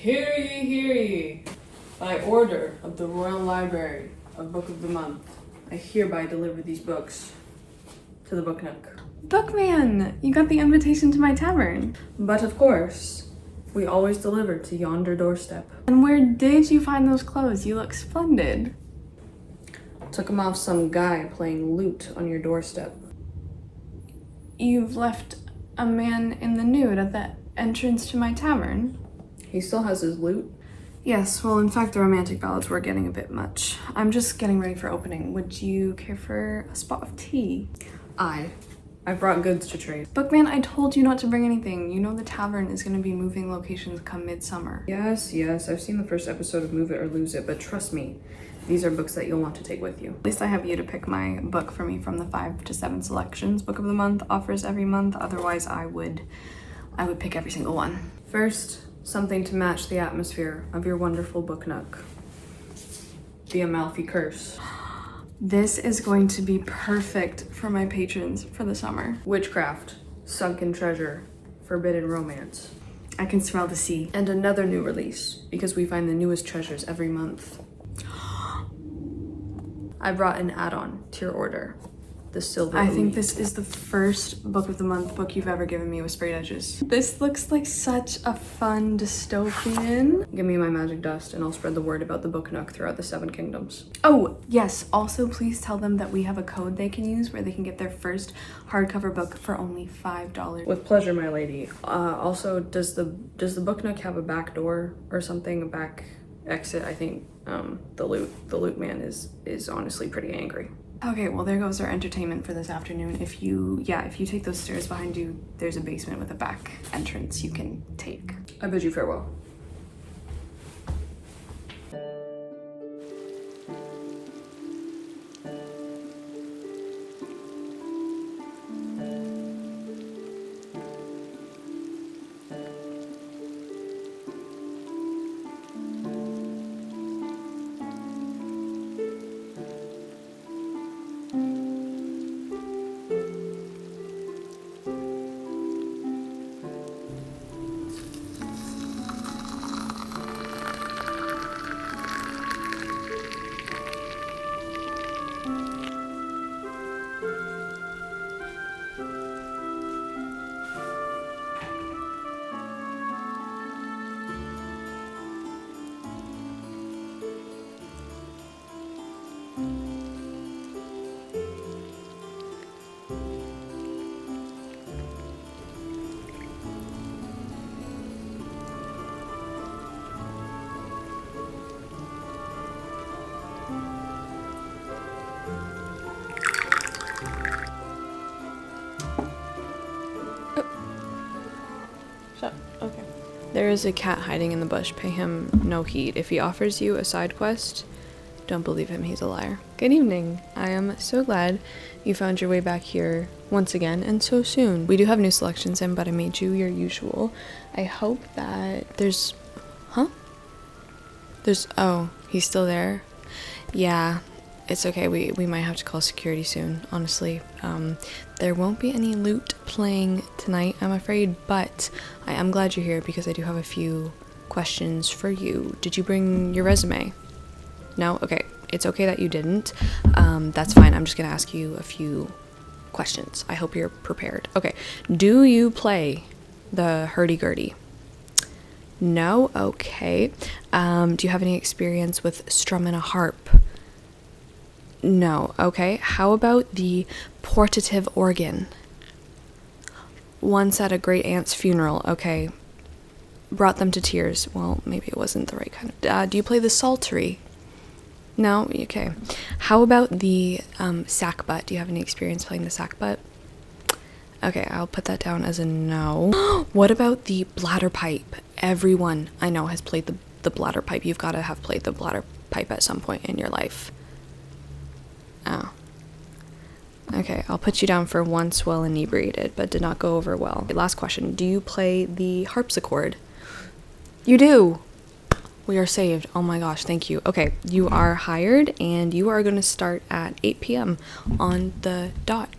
Hear ye, hear ye. By order of the Royal Library of Book of the Month, I hereby deliver these books to the Book Nook. Bookman, you got the invitation to my tavern. But of course, we always deliver to yonder doorstep. And where did you find those clothes? You look splendid. Took them off some guy playing lute on your doorstep. You've left a man in the nude at the entrance to my tavern. He still has his lute. Yes, well, in fact, the romantic ballads were getting a bit much. I'm just getting ready for opening. Would you care for a spot of tea? I brought goods to trade. Bookman, I told you not to bring anything. You know the tavern is going to be moving locations come midsummer. Yes, I've seen the first episode of Move It or Lose It, but trust me, these are books that you'll want to take with you. At least I have you to pick my book for me from the 5 to 7 selections Book of the Month offers every month. Otherwise, I would pick every single one. First, something to match the atmosphere of your wonderful book nook. The Amalfi Curse. This is going to be perfect for my patrons for the summer. Witchcraft, Sunken Treasure, Forbidden Romance. I can smell the sea. And another new release, because we find the newest treasures every month. I brought an add-on to your order. The Silver I Elite. think this is the first Book of the Month book you've ever given me with sprayed edges. This looks like such a fun dystopian. Give me my magic dust and I'll spread the word about the book nook throughout the 7 kingdoms. Oh, yes. Also, please tell them that we have a code they can use where they can get their first hardcover book for only $5. With pleasure, my lady. Also, does the book nook have a back door or something, a back exit? I think the loot man is honestly pretty angry. Okay, well, there goes our entertainment for this afternoon. If you take those stairs behind you, there's a basement with a back entrance you can take. I bid you farewell. Okay. There is a cat hiding in the bush. Pay him no heed. If he offers you a side quest, don't believe him. He's a liar. Good evening. I am so glad you found your way back here once again and so soon. We do have new selections in, but I made you your usual. I hope that there's... Oh, he's still there? Yeah. It's okay, we might have to call security soon, honestly. There won't be any loot playing tonight, I'm afraid, but I am glad you're here because I do have a few questions for you. Did you bring your resume? No? Okay. It's okay that you didn't. That's fine. I'm just gonna ask you a few questions. I hope you're prepared. Okay. Do you play the hurdy-gurdy? No? Okay. Do you have any experience with strumming a harp? No. Okay. How about the portative organ? Once at a great aunt's funeral. Okay. Brought them to tears. Well, maybe it wasn't the right kind of... do you play the psaltery? No? Okay. How about the sackbut? Do you have any experience playing the sackbut? Okay, I'll put that down as a no. What about the bladder pipe? Everyone I know has played the bladder pipe. You've got to have played the bladder pipe at some point in your life. Oh. Okay, I'll put you down for once while inebriated, but did not go over well. Last question. Do you play the harpsichord? You do! We are saved. Oh my gosh, thank you. Okay, you are hired, and you are going to start at 8 p.m. on the dot.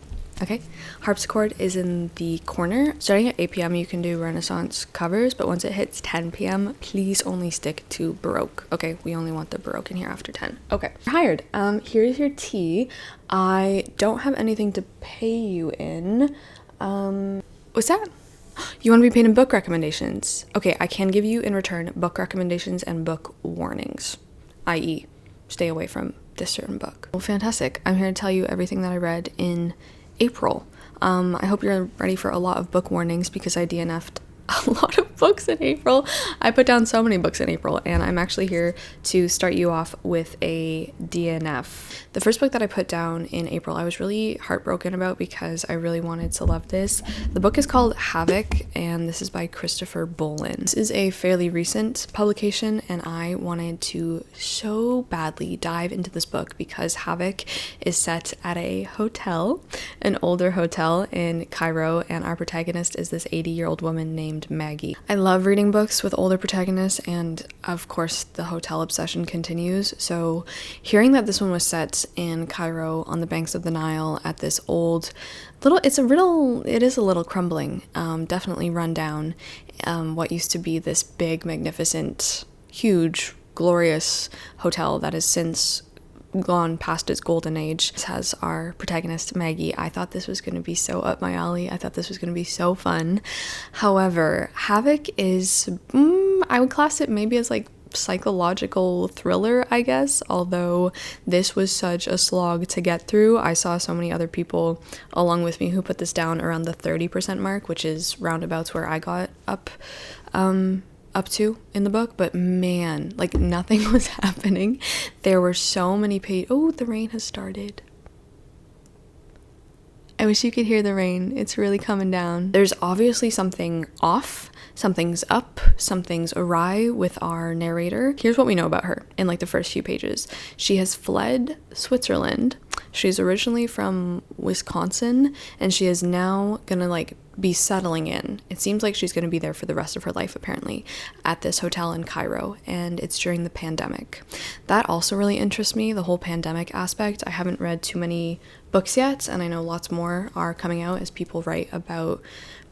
Okay, harpsichord is in the corner. Starting at 8 p.m. you can do Renaissance covers, but once it hits 10 p.m. please only stick to Baroque. Okay, we only want the Baroque in here after 10. Okay, hired. Here's your tea. I don't have anything to pay you in. What's that? You want to be paid in book recommendations? Okay, I can give you in return book recommendations and book warnings, i.e. stay away from this certain book. Well, fantastic. I'm here to tell you everything that I read in April. I hope you're ready for a lot of book warnings because I DNF'd a lot of books in April. I put down so many books in April, and I'm actually here to start you off with a DNF. The first book that I put down in April, I was really heartbroken about because I really wanted to love this. The book is called Havoc, and this is by Christopher Bolin. This is a fairly recent publication, and I wanted to so badly dive into this book because Havoc is set at a hotel, an older hotel in Cairo, and our protagonist is this 80-year-old woman named Maggie. I love reading books with older protagonists, and of course the hotel obsession continues. So hearing that this one was set in Cairo on the banks of the Nile at this old it is a little crumbling, definitely run down, what used to be this big, magnificent, huge, glorious hotel that has since gone past its golden age. This has our protagonist Maggie. I thought this was going to be so up my alley. I thought this was going to be so fun. However, Havoc is, I would class it maybe as like psychological thriller, I guess, although this was such a slog to get through. I saw so many other people along with me who put this down around the 30% mark, which is roundabouts where I got up to in the book, but man, like nothing was happening. There were so many oh, the rain has started. I wish you could hear the rain. It's really coming down. There's obviously something off, something's up, something's awry with our narrator. Here's what we know about her in like the first few pages. She has fled Switzerland. She's originally from Wisconsin, and she is now gonna like be settling in. It seems like she's gonna be there for the rest of her life, apparently, at this hotel in Cairo, and it's during the pandemic. That also really interests me, the whole pandemic aspect. I haven't read too many books yet, and I know lots more are coming out as people write about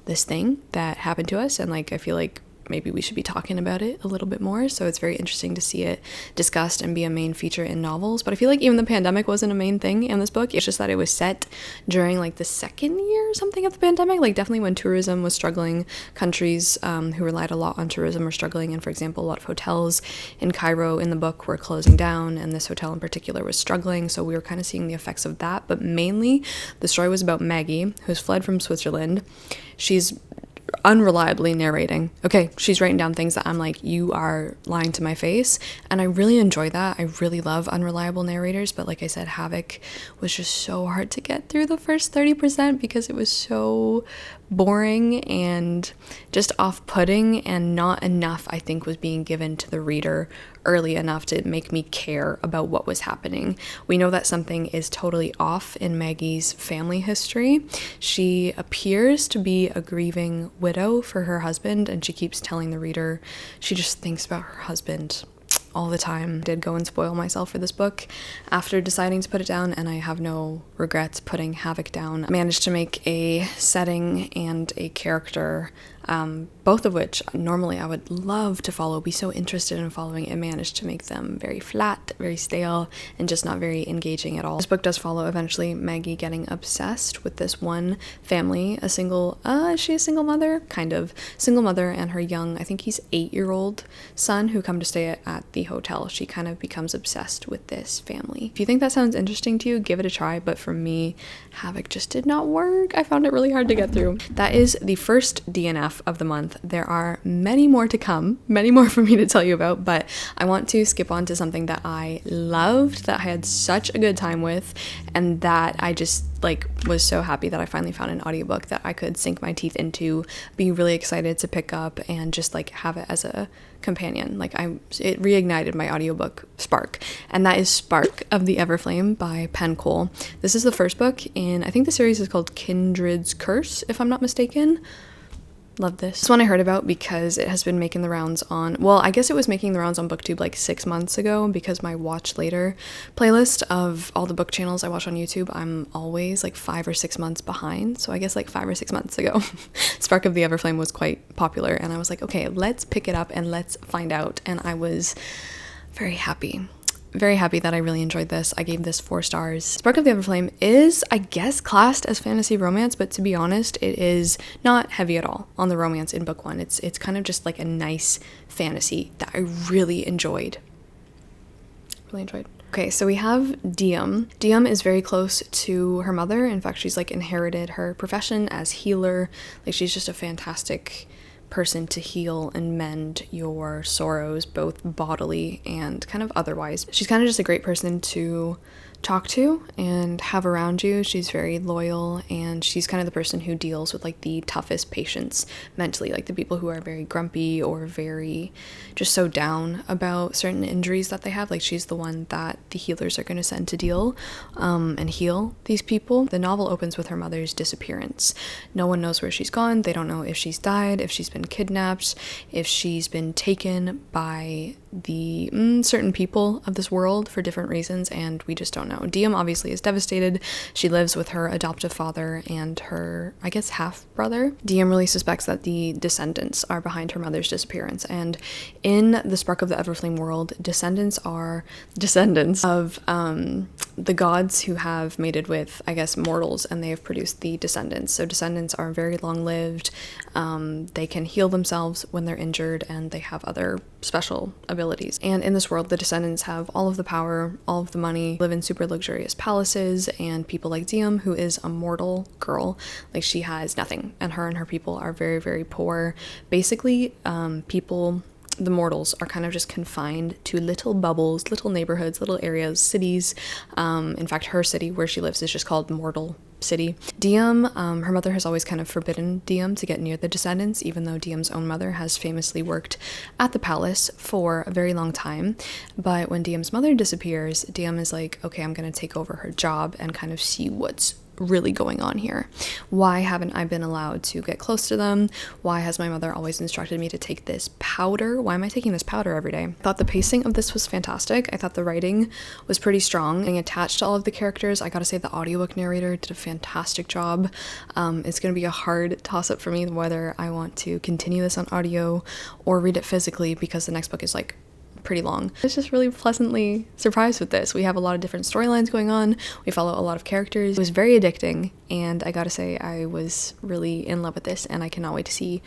this thing that happened to us, and like I feel like maybe we should be talking about it a little bit more. So it's very interesting to see it discussed and be a main feature in novels. But I feel like even the pandemic wasn't a main thing in this book. It's just that it was set during like the second year or something of the pandemic, like definitely when tourism was struggling. Countries who relied a lot on tourism were struggling, and for example, a lot of hotels in Cairo in the book were closing down, and this hotel in particular was struggling. So we were kind of seeing the effects of that. But mainly the story was about Maggie, who's fled from Switzerland. She's unreliably narrating. Okay, she's writing down things that I'm like, you are lying to my face, and I really enjoy that. I really love unreliable narrators, but like I said, Havoc was just so hard to get through the first 30% because it was so boring and just off-putting, and not enough, I think, was being given to the reader early enough to make me care about what was happening. We know that something is totally off in Maggie's family history. She appears to be a grieving widow for her husband, and she keeps telling the reader she just thinks about her husband all the time. I did go and spoil myself for this book after deciding to put it down, and I have no regrets putting Havoc down. I managed to make a setting and a character, both of which normally I would love to follow, be so interested in following. It managed to make them very flat, very stale, and just not very engaging at all. This book does follow eventually Maggie getting obsessed with this one family, is she a single mother? Kind of. Single mother and her young, I think he's 8-year-old son who come to stay at the hotel. She kind of becomes obsessed with this family. If you think that sounds interesting to you, give it a try, but for me, Havoc just did not work. I found it really hard to get through. That is the first DNF of the month. There are many more to come, many more for me to tell you about, but I want to skip on to something that I loved, that I had such a good time with, and that I just was so happy that I finally found an audiobook that I could sink my teeth into, be really excited to pick up, and just have it as a companion. It reignited my audiobook spark, and that is Spark of the Everflame by Penn Cole. This is the first book in, I think the series is called Kindred's Curse, if I'm not mistaken. Love this. This one I heard about because it has been making the rounds on, well, I guess it was making the rounds on BookTube like 6 months ago, because my watch later playlist of all the book channels I watch on YouTube, I'm always like 5 or 6 months behind. So I guess like 5 or 6 months ago, Spark of the Everflame was quite popular, and I was like, okay, let's pick it up and let's find out. And I was very happy. Very happy that I really enjoyed this. I gave this 4 stars. Spark of the Everflame is, I guess, classed as fantasy romance, but to be honest, it is not heavy at all on the romance in book 1. It's kind of just like a nice fantasy that I really enjoyed. Okay, so we have Diem. Diem is very close to her mother. In fact, she's like inherited her profession as healer. Like, she's just a fantastic person to heal and mend your sorrows, both bodily and kind of otherwise. She's kind of just a great person to talk to and have around you. She's very loyal, and she's kind of the person who deals with like the toughest patients mentally, like the people who are very grumpy or very just so down about certain injuries that they have. Like, she's the one that the healers are going to send to deal and heal these people. The novel opens with her mother's disappearance. No one knows where she's gone. They don't know if she's died, if she's been kidnapped, if she's been taken by the certain people of this world for different reasons, and we just don't know. Diem obviously is devastated. She lives with her adoptive father and her, I guess, half-brother. Diem really suspects that the descendants are behind her mother's disappearance, and in the Spark of the Everflame world, descendants are descendants of the gods who have mated with, I guess, mortals, and they have produced the descendants. So descendants are very long-lived. They can heal themselves when they're injured, and they have other special abilities. And in this world, the descendants have all of the power, all of the money, live in super luxurious palaces, and people like Diem, who is a mortal girl, like, she has nothing, and her people are very, very poor. Basically, the mortals are kind of just confined to little bubbles, little neighborhoods, little areas, cities. In fact, her city where she lives is just called Mortal City. Diem, her mother has always kind of forbidden Diem to get near the descendants, even though Diem's own mother has famously worked at the palace for a very long time. But when Diem's mother disappears, Diem is like, okay, I'm going to take over her job and kind of see what's really going on here. Why haven't I been allowed to get close to them? Why has my mother always instructed me to take this powder? Why am I taking this powder every day? I thought the pacing of this was fantastic. I thought the writing was pretty strong. Being attached to all of the characters, I gotta say the audiobook narrator did a fantastic job. It's gonna be a hard toss-up for me whether I want to continue this on audio or read it physically, because the next book is like pretty long. I was just really pleasantly surprised with this. We have a lot of different storylines going on. We follow a lot of characters. It was very addicting, and I gotta say I was really in love with this, and I cannot wait to see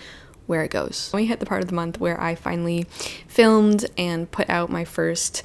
where it goes. We hit the part of the month where I finally filmed and put out my first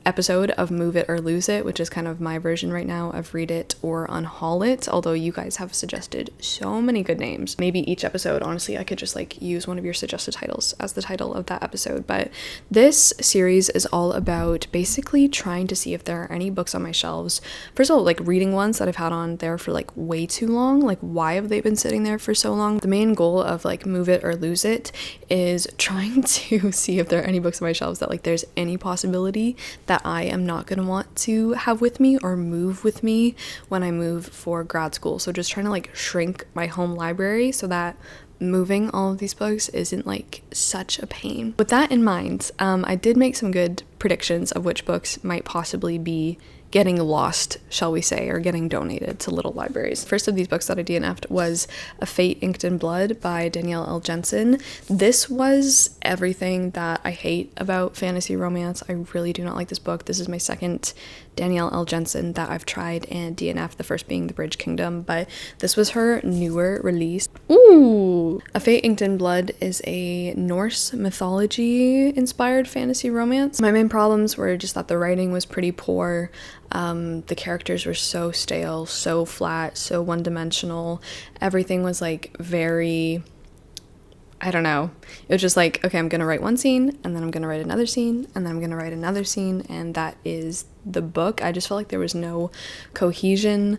episode of Move It or Lose It, which is kind of my version right now of Read It or Unhaul It, although you guys have suggested so many good names. Maybe each episode, honestly, I could just like use one of your suggested titles as the title of that episode. But this series is all about basically trying to see if there are any books on my shelves. First of all, like reading ones that I've had on there for like way too long. Like, why have they been sitting there for so long? The main goal of like Move It or Lose It is trying to see if there are any books on my shelves that like there's any possibility that I am not going to want to have with me or move with me when I move for grad school. So just trying to like shrink my home library so that moving all of these books isn't like such a pain. With that in mind, I did make some good predictions of which books might possibly be getting lost, shall we say, or getting donated to little libraries. First of these books that I DNF'd was A Fate Inked in Blood by Danielle L. Jensen. This was everything that I hate about fantasy romance. I really do not like this book. This is my second Danielle L. Jensen that I've tried and DNF'd, the first being The Bridge Kingdom, but this was her newer release. Ooh! A Fate Inked in Blood is a Norse mythology-inspired fantasy romance. My main problems were just that the writing was pretty poor. The characters were so stale, so flat, so one-dimensional. Everything was like very, I don't know. It was just like, okay, I'm gonna write one scene, and then I'm gonna write another scene, and then I'm gonna write another scene, and that is the book. I just felt like there was no cohesion.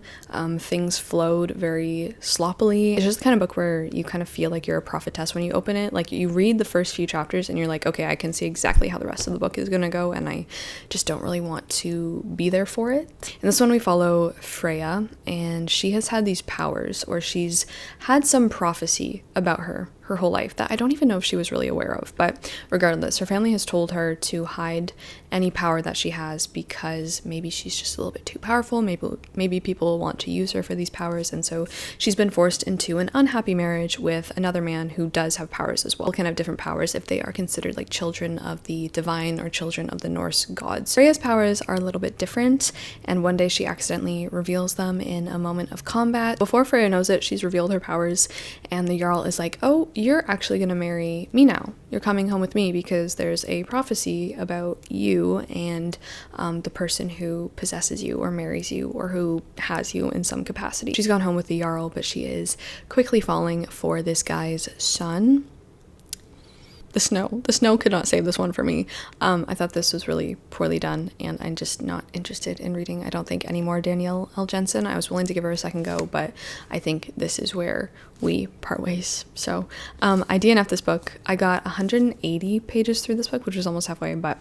Things flowed very sloppily. It's just the kind of book where you kind of feel like you're a prophetess when you open it. Like, you read the first few chapters and you're like, okay, I can see exactly how the rest of the book is gonna go, and I just don't really want to be there for it. In this one, we follow Freya, and she has had these powers, or she's had some prophecy about her whole life that I don't even know if she was really aware of. But regardless, her family has told her to hide any power that she has because maybe she's just a little bit too powerful. Maybe people want to use her for these powers, and so she's been forced into an unhappy marriage with another man who does have powers as well. Can have different powers if they are considered like children of the divine or children of the Norse gods. Freya's powers are a little bit different, and one day she accidentally reveals them in a moment of combat. Before Freya knows it, she's revealed her powers, and the Jarl is like, oh, you're actually gonna marry me now. You're coming home with me because there's a prophecy about you and the person who possesses you or marries you or who has you in some capacity. She's gone home with the Jarl, but she is quickly falling for this guy's son. The snow could not save this one for me. I thought this was really poorly done, and I'm just not interested in reading, I don't think, any more Danielle L. Jensen. I was willing to give her a second go, but I think this is where we part ways. So I DNF'd this book. I got 180 pages through this book, which was almost halfway, but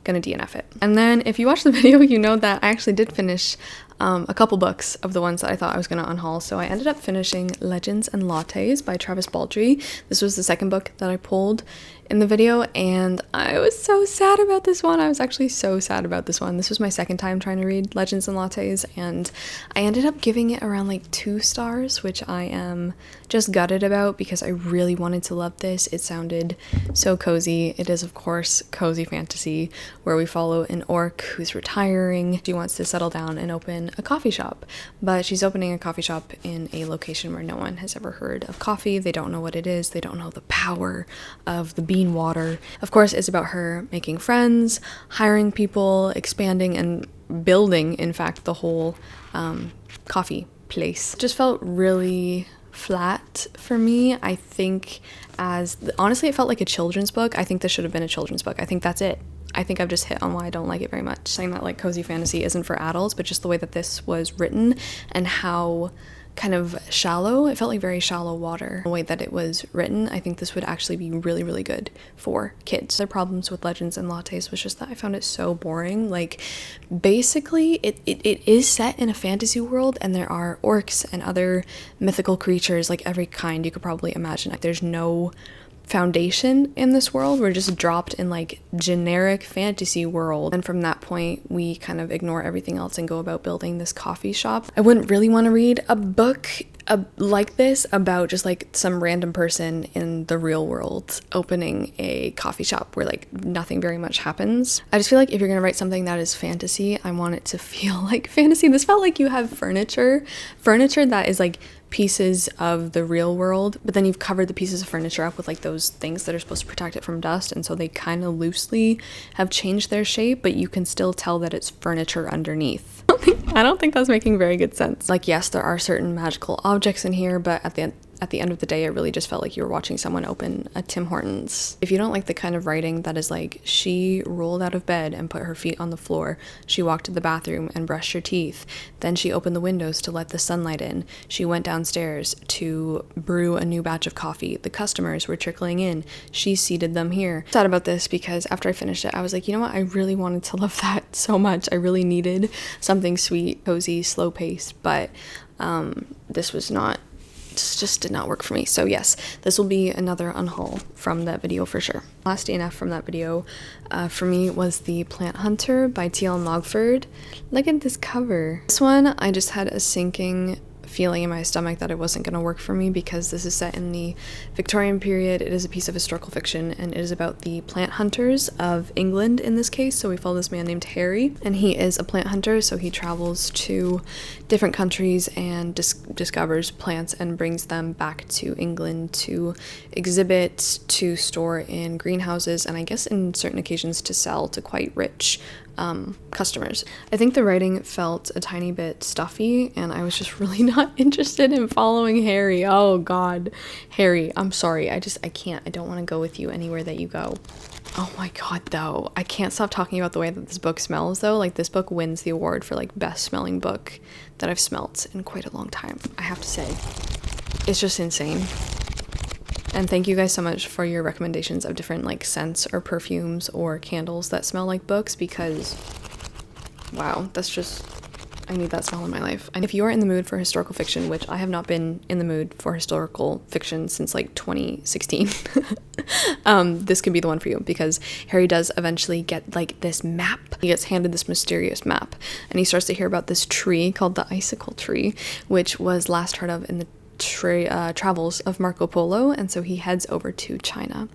gonna DNF it. And then if you watch the video, you know that I actually did finish a couple books of the ones that I thought I was gonna unhaul. So I ended up finishing Legends and Lattes by Travis Baldree. This was the second book that I pulled in the video, and I was so sad about this one. I was actually so sad about this one. This was my second time trying to read Legends and Lattes, and I ended up giving it around like 2 stars, which I am just gutted about because I really wanted to love this. It sounded so cozy. It is, of course, cozy fantasy where we follow an orc who's retiring. She wants to settle down and open a coffee shop, but she's opening a coffee shop in a location where no one has ever heard of coffee. They don't know what it is. They don't know the power of the bean water. Of course, it's about her making friends, hiring people, expanding and building, in fact, the whole coffee place. It just felt really flat for me. I think honestly, it felt like a children's book. I think this should have been a children's book. I think that's it. I think I've just hit on why I don't like it very much. Saying that like cozy fantasy isn't for adults, but just the way that this was written and how kind of shallow, it felt like very shallow water. The way that it was written, I think this would actually be really, really good for kids. The problems with Legends and Lattes was just that I found it so boring. Like, basically, it is set in a fantasy world, and there are orcs and other mythical creatures, like every kind you could probably imagine. Like, there's no foundation in this world. We're just dropped in like generic fantasy world, and from that point we kind of ignore everything else and go about building this coffee shop. I wouldn't really want to read a book like this about just like some random person in the real world opening a coffee shop where like nothing very much happens. I just feel like if you're gonna write something that is fantasy, I want it to feel like fantasy. This felt like you have furniture that is like pieces of the real world, but then you've covered the pieces of furniture up with like those things that are supposed to protect it from dust, and so they kind of loosely have changed their shape, but you can still tell that it's furniture underneath. I don't think that's making very good sense. Like, yes, there are certain magical objects in here, but at the end of the day, it really just felt like you were watching someone open a Tim Hortons. If you don't like the kind of writing that is like, she rolled out of bed and put her feet on the floor, she walked to the bathroom and brushed her teeth, then she opened the windows to let the sunlight in, she went downstairs to brew a new batch of coffee, the customers were trickling in, she seated them here. I'm sad about this because after I finished it, I was like, you know what, I really wanted to love that so much. I really needed something sweet, cozy, slow-paced, but this was not, just did not work for me. So yes, this will be another unhaul from that video for sure. Last DNF from that video for me was The Plant Hunter by T.L. Mogford. Look at this cover. This one, I just had a sinking feeling in my stomach that it wasn't going to work for me because this is set in the Victorian period. It is a piece of historical fiction, and it is about the plant hunters of England in this case. So we follow this man named Harry, and he is a plant hunter, so he travels to different countries and discovers plants and brings them back to England to exhibit, to store in greenhouses, and I guess in certain occasions to sell to quite rich customers. I think the writing felt a tiny bit stuffy, and I was just really not interested in following Harry. Oh god, Harry, I'm sorry, I can't, I don't want to go with you anywhere that you go. Oh my god, though. I can't stop talking about the way that this book smells, though. Like, this book wins the award for, like, best smelling book that I've smelt in quite a long time, I have to say. It's just insane. And thank you guys so much for your recommendations of different, like, scents or perfumes or candles that smell like books, because, wow, that's just... I need that smell in my life. And if you are in the mood for historical fiction, which I have not been in the mood for historical fiction since like 2016, this could be the one for you, because Harry does eventually get like this map. He gets handed this mysterious map, and he starts to hear about this tree called the Icicle Tree, which was last heard of in the travels of Marco Polo, and so he heads over to China,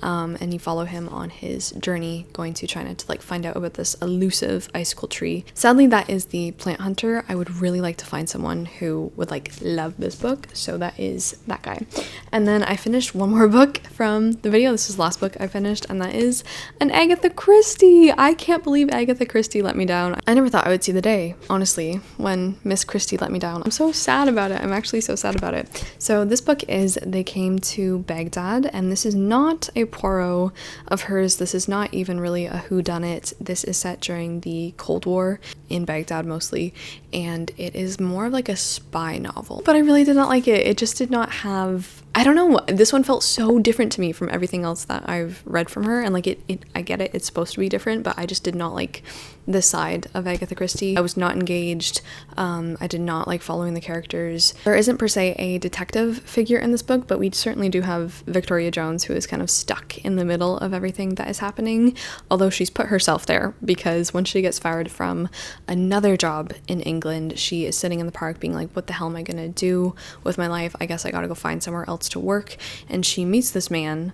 and you follow him on his journey going to China to like find out about this elusive icicle tree. Sadly, that is the Plant Hunter. I would really like to find someone who would like love this book, so that is that guy. And then I finished one more book from the video. This is the last book I finished, and that is an Agatha Christie. I can't believe Agatha Christie let me down. I never thought I would see the day, honestly, when Miss Christie let me down. I'm so sad about it. I'm actually so sad about it. So this book is They Came to Baghdad, and this is not a Poirot of hers. This is not even really a whodunit. This is set during the Cold War in Baghdad mostly, and it is more of like a spy novel. But I really did not like it. It just did not have... I don't know, this one felt so different to me from everything else that I've read from her, and like I get it, it's supposed to be different, but I just did not like this side of Agatha Christie. I was not engaged. I did not like following the characters. There isn't per se a detective figure in this book, but we certainly do have Victoria Jones, who is kind of stuck in the middle of everything that is happening, although she's put herself there, because when she gets fired from another job in England, she is sitting in the park being like, what the hell am I gonna do with my life? I guess I gotta go find somewhere else to work. And she meets this man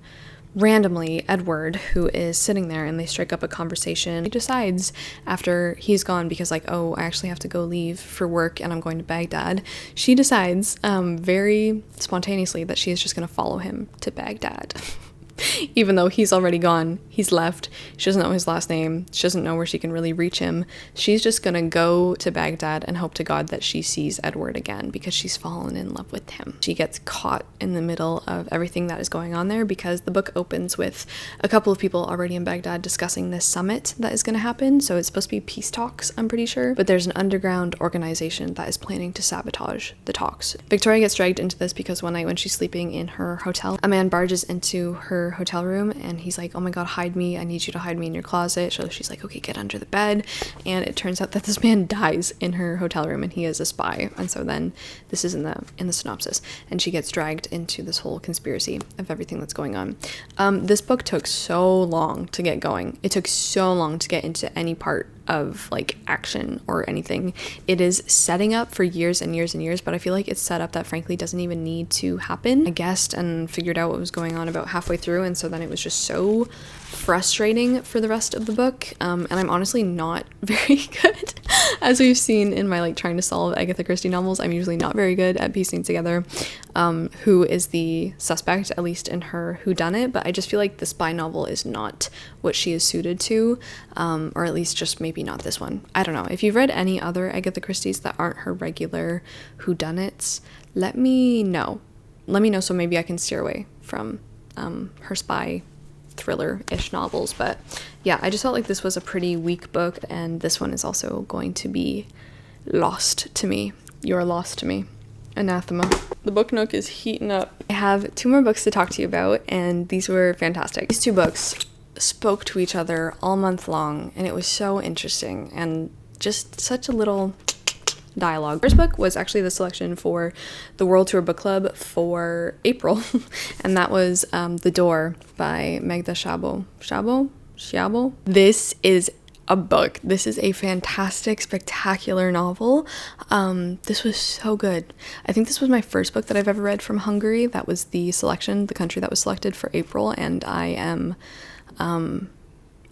randomly, Edward, who is sitting there, and they strike up a conversation. He decides after he's gone, because like, oh, I actually have to go leave for work and I'm going to Baghdad, she decides very spontaneously that she is just going to follow him to Baghdad. Even though he's already gone, he's left, she doesn't know his last name, she doesn't know where she can really reach him. She's just gonna go to Baghdad and hope to God that she sees Edward again, because she's fallen in love with him. She gets caught in the middle of everything that is going on there, because the book opens with a couple of people already in Baghdad discussing this summit that is gonna happen. So it's supposed to be peace talks, I'm pretty sure, but there's an underground organization that is planning to sabotage the talks. Victoria gets dragged into this because one night when she's sleeping in her hotel, a man barges into her hotel room, and he's like, oh my god, hide me, I need you to hide me in your closet. So she's like, okay, get under the bed, and it turns out that this man dies in her hotel room, and he is a spy. And so then this is in the synopsis, and she gets dragged into this whole conspiracy of everything that's going on. This book took so long to get going. It took so long to get into any part of like action or anything. It is setting up for years and years and years, but I feel like it's set up that frankly doesn't even need to happen. I guessed and figured out what was going on about halfway through, and so then it was just so frustrating for the rest of the book. And I'm honestly not very good, as we've seen in my like trying to solve Agatha Christie novels. I'm usually not very good at piecing together who is the suspect, at least in her whodunit, but I just feel like the spy novel is not what she is suited to, or at least just maybe not this one. I don't know. If you've read any other Agatha Christie's that aren't her regular whodunits, let me know. Let me know so maybe I can steer away from her spy thriller-ish novels. But yeah, I just felt like this was a pretty weak book, and this one is also going to be lost to me. You're lost to me. Anathema. The book nook is heating up. I have 2 more books to talk to you about, and these were fantastic. These 2 books spoke to each other all month long, and it was so interesting and just such a little dialogue. First book was actually the selection for the World Tour Book Club for April, and that was The Door by Magda Szabo. This is a book. This is a fantastic, spectacular novel. This was so good. I think this was my first book that I've ever read from Hungary. That was the selection, the country that was selected for April, and I'm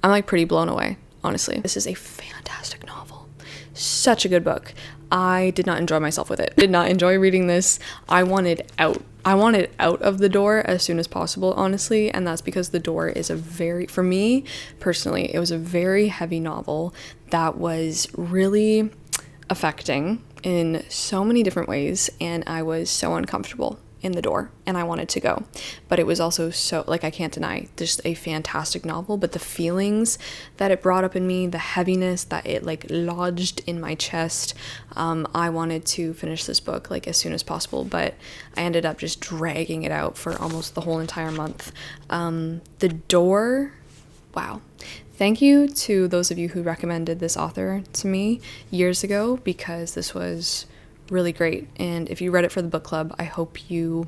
like pretty blown away, honestly. This is a fantastic novel. Such a good book. I did not enjoy myself with it. Did not enjoy reading this. I wanted out. I wanted out of The Door as soon as possible, honestly, and that's because The Door is for me personally, it was a very heavy novel that was really affecting in so many different ways, and I was so uncomfortable in the door and I wanted to go. But it was also so, like, I can't deny, just a fantastic novel, but the feelings that it brought up in me, the heaviness that it like lodged in my chest, I wanted to finish this book like as soon as possible, but I ended up just dragging it out for almost the whole entire month. The Door, wow. Thank you to those of you who recommended this author to me years ago, because this was really great. And if you read it for the book club, I hope you,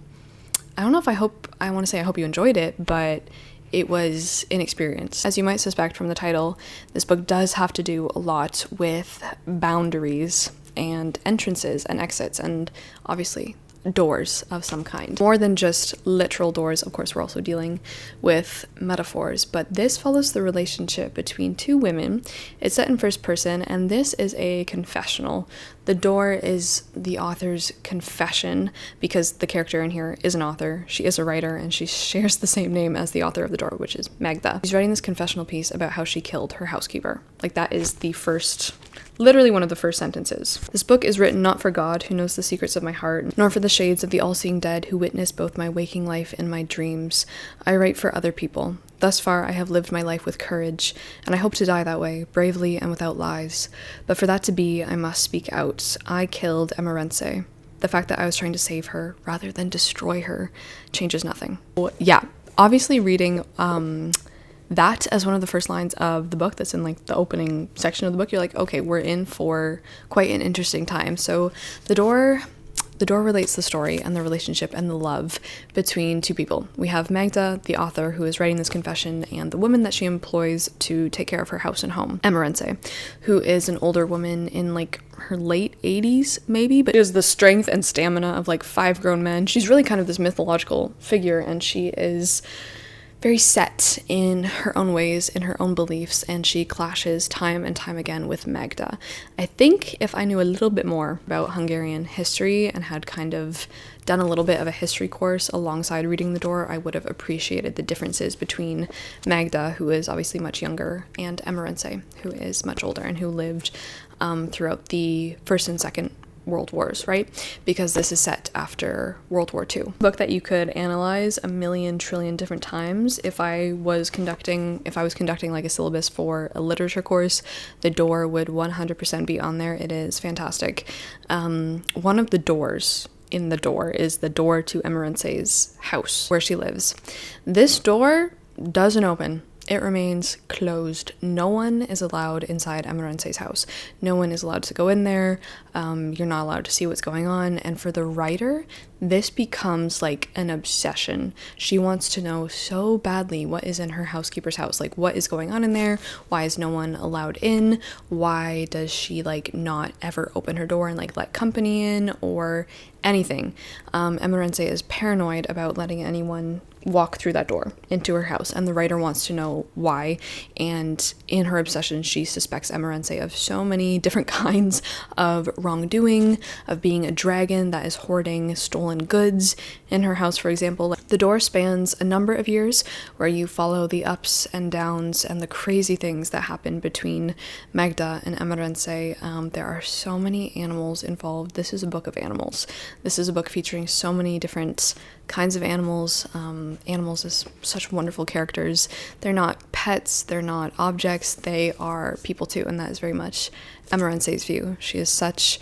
I don't know if I want to say I hope you enjoyed it, but it was an experience. As you might suspect from the title, this book does have to do a lot with boundaries and entrances and exits, and obviously doors of some kind. More than just literal doors, of course, we're also dealing with metaphors, but this follows the relationship between two women. It's set in first person, and this is a confessional. The door is the author's confession, because the character in here is an author. She is a writer, and she shares the same name as the author of The Door, which is Magda. She's writing this confessional piece about how she killed her housekeeper. Like, that is the first, literally one of the first sentences. This book is written not for God, who knows the secrets of my heart, nor for the shades of the all-seeing dead who witness both my waking life and my dreams. I write for other people. Thus far, I have lived my life with courage, and I hope to die that way, bravely and without lies. But for that to be, I must speak out. I killed Emerense. The fact that I was trying to save her, rather than destroy her, changes nothing. Yeah, obviously reading that as one of the first lines of the book that's in like the opening section of the book, you're like, okay, we're in for quite an interesting time. So The Door relates the story and the relationship and the love between two people. We have Magda, the author, who is writing this confession, and the woman that she employs to take care of her house and home, Emerense, who is an older woman in like her late 80s maybe, but she has the strength and stamina of like 5 grown men. She's really kind of this mythological figure, and she is very set in her own ways, in her own beliefs, and she clashes time and time again with Magda. I think if I knew a little bit more about Hungarian history and had kind of done a little bit of a history course alongside reading The Door, I would have appreciated the differences between Magda, who is obviously much younger, and Emerense, who is much older and who lived throughout the First and Second World Wars, right? Because this is set after World War II. Book that you could analyze a million trillion different times. If I was conducting like a syllabus for a literature course, The Door would 100% be on there. It is fantastic. One of the doors in The Door is the door to Emerense's house where she lives. This door doesn't open. It remains closed. No one is allowed inside Emerense's house. No one is allowed to go in there. You're not allowed to see what's going on. And for the writer, this becomes like an obsession. She wants to know so badly what is in her housekeeper's house. Like, what is going on in there? Why is no one allowed in? Why does she like not ever open her door and like let company in or anything? Emerense is paranoid about letting anyone walk through that door into her house, and the writer wants to know why. And in her obsession, she suspects Emerense of so many different kinds of wrongdoing, of being a dragon that is hoarding stolen goods in her house, for example. The Door spans a number of years where you follow the ups and downs and the crazy things that happen between Magda and Emerense. There are so many animals involved. This is a book of animals. This is a book featuring so many different kinds of animals. Animals as such wonderful characters. They're not pets, they're not objects, they are people too, and that is very much Emerense's view. She is such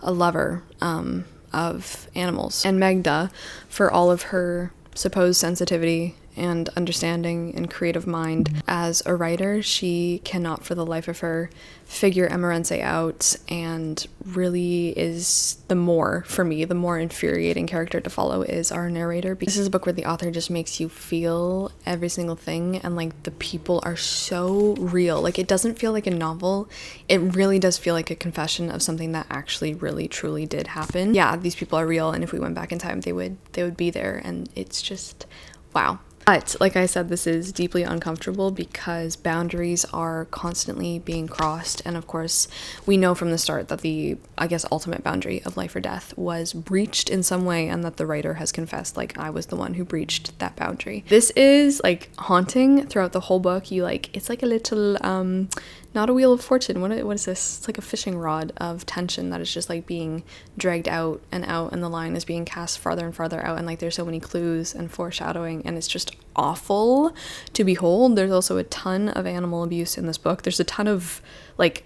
a lover of animals. And Magda, for all of her supposed sensitivity and understanding and creative mind, as a writer, she cannot for the life of her figure Emerense out, and really is the more infuriating character to follow is our narrator. This is a book where the author just makes you feel every single thing, and like the people are so real. Like, it doesn't feel like a novel, it really does feel like a confession of something that actually really truly did happen. Yeah, these people are real, and if we went back in time, they would be there, and it's just wow. But like I said, this is deeply uncomfortable because boundaries are constantly being crossed. And of course, we know from the start that the, I guess, ultimate boundary of life or death was breached in some way, and that the writer has confessed, like, I was the one who breached that boundary. This is like haunting throughout the whole book. It's like a little not a wheel of fortune. What is this? It's like a fishing rod of tension that is just like being dragged out, and the line is being cast farther and farther out, and like there's so many clues and foreshadowing, and it's just awful to behold. There's also a ton of animal abuse in this book. There's a ton of like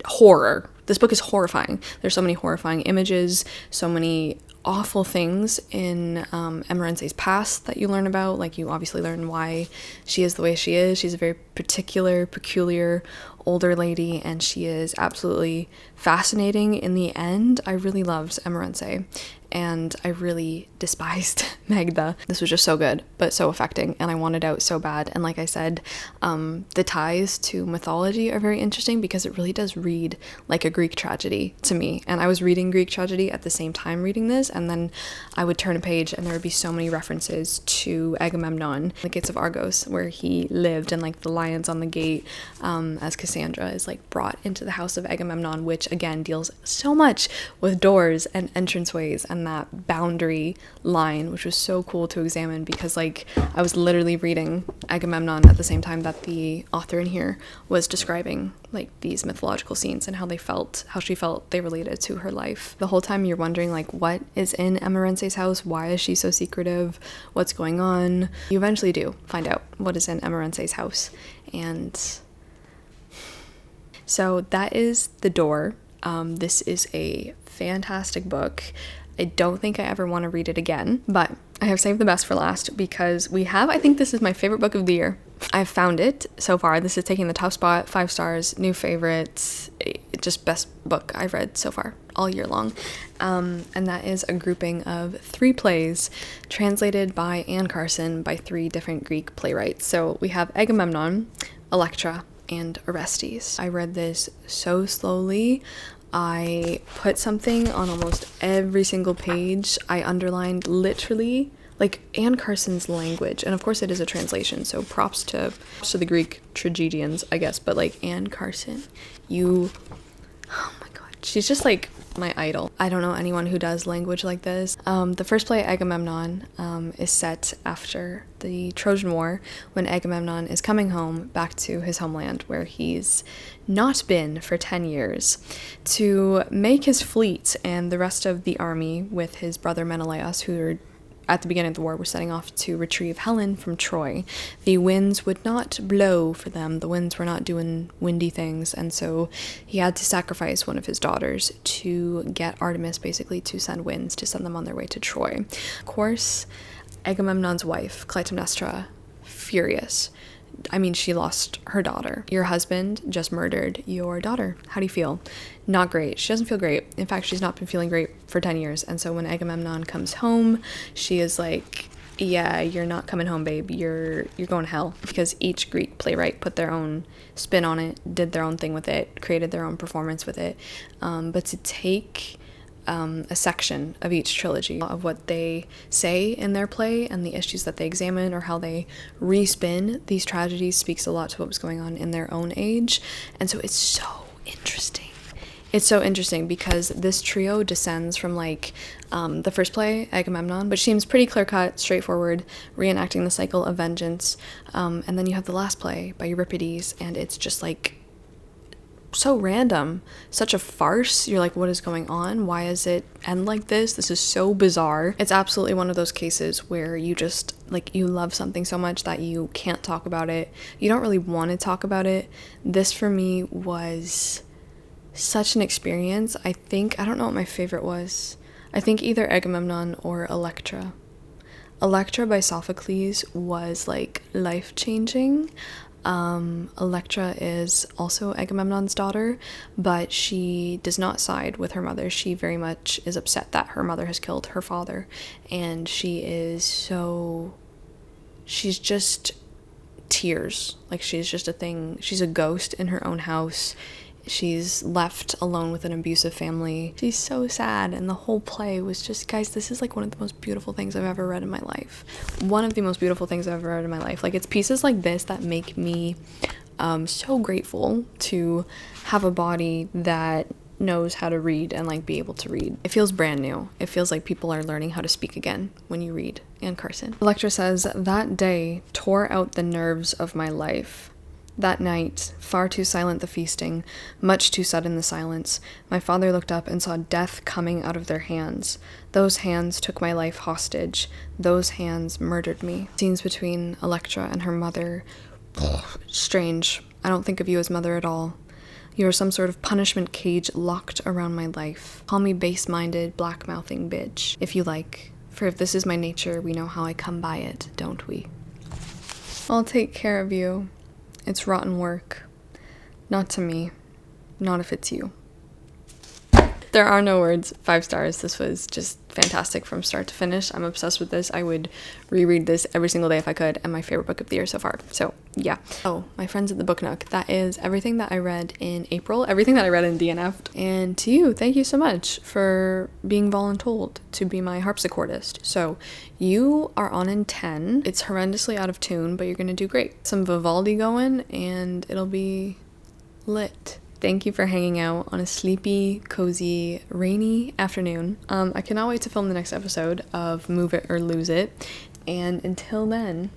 horror. This book is horrifying. There's so many horrifying images, so many awful things in Emerense's past that you learn about. Like, you obviously learn why she is the way she is. She's a very peculiar older lady, and she is absolutely fascinating in the end. I really loved Emerense, and I really despised Magda. This was just so good, but so affecting, and I wanted out so bad. And like I said, the ties to mythology are very interesting because it really does read like a Greek tragedy to me. And I was reading Greek tragedy at the same time reading this, and then I would turn a page and there would be so many references to Agamemnon, the gates of Argos, where he lived, and like the lions on the gate, as Cassandra is like brought into the house of Agamemnon, which again deals so much with doors and entranceways and that boundary line, which was so cool to examine because like I was literally reading Agamemnon at the same time that the author in here was describing like these mythological scenes and how she felt they related to her life. The whole time you're wondering like, what is in Emerense's house? Why is she so secretive? What's going on? You eventually do find out what is in Emerense's house. And so that is The Door. This is a fantastic book. I don't think I ever want to read it again, but I have saved the best for last because I think this is my favorite book of the year. I've found it so far. This is taking the top spot, 5 stars, new favorites, just best book I've read so far all year long. And that is a grouping of 3 plays translated by Anne Carson by 3 different Greek playwrights. So we have Agamemnon, Electra, and Arrestes. I read this so slowly. I put something on almost every single page. I underlined literally like Anne Carson's language, and of course it is a translation, so props to the Greek tragedians, I guess, but like Anne Carson, oh my god, she's just like my idol. I don't know anyone who does language like this. The first play, Agamemnon, is set after the Trojan War, when Agamemnon is coming home back to his homeland where he's not been for 10 years to make his fleet and the rest of the army with his brother Menelaus, who are at the beginning of the war, were setting off to retrieve Helen from Troy. The winds would not blow for them. The winds were not doing windy things, and so he had to sacrifice one of his daughters to get Artemis basically to send winds to send them on their way to Troy. Of course, Agamemnon's wife, Clytemnestra, furious. I mean, she lost her daughter. Your husband just murdered your daughter. How do you feel? Not great. She doesn't feel great. In fact, she's not been feeling great for 10 years. And so when Agamemnon comes home, she is like, yeah, you're not coming home, babe. You're going to hell. Because each Greek playwright put their own spin on it, did their own thing with it, created their own performance with it. But to take a section of each trilogy of what they say in their play and the issues that they examine or how they respin these tragedies speaks a lot to what was going on in their own age. And so it's so interesting. It's so interesting because this trio descends from like the first play, Agamemnon, which seems pretty clear-cut, straightforward, reenacting the cycle of vengeance. And then you have the last play by Euripides, and it's just like so random, such a farce. You're like, what is going on? Why is it end like this? This is so bizarre. It's absolutely one of those cases where you just like, you love something so much that you can't talk about it. You don't really want to talk about it. This for me was such an experience. I don't know what my favorite was. I think either Agamemnon or Electra. Electra by Sophocles was like life-changing. Electra is also Agamemnon's daughter, but she does not side with her mother. She very much is upset that her mother has killed her father, and she's just tears. Like, she's just a thing. She's a ghost in her own house. She's left alone with an abusive family. She's so sad, and the whole play was just, guys, this is like one of the most beautiful things I've ever read in my life. One of the most beautiful things I've ever read in my life. Like, it's pieces like this that make me so grateful to have a body that knows how to read and like be able to read. It feels brand new. It feels like people are learning how to speak again when you read Anne Carson. Electra says, "That day tore out the nerves of my life. That night, far too silent the feasting, much too sudden the silence, my father looked up and saw death coming out of their hands. Those hands took my life hostage. Those hands murdered me. Scenes between Electra and her mother. Strange. I don't think of you as mother at all. You are some sort of punishment cage locked around my life. Call me base-minded, black-mouthing bitch, if you like. For if this is my nature, we know how I come by it, don't we? I'll take care of you. It's rotten work. Not to me. Not if it's you. There are no words. 5 stars. This was just fantastic from start to finish. I'm obsessed with this. I would reread this every single day if I could, and my favorite book of the year so far. So, yeah. Oh, my friends at the Book Nook. That is everything that I read in April, everything that I read in DNF'd. And to you, thank you so much for being voluntold to be my harpsichordist. So, you are on in 10. It's horrendously out of tune, but you're gonna do great. Some Vivaldi going, and it'll be lit. Thank you for hanging out on a sleepy, cozy, rainy afternoon. I cannot wait to film the next episode of Move It or Lose It. And until then...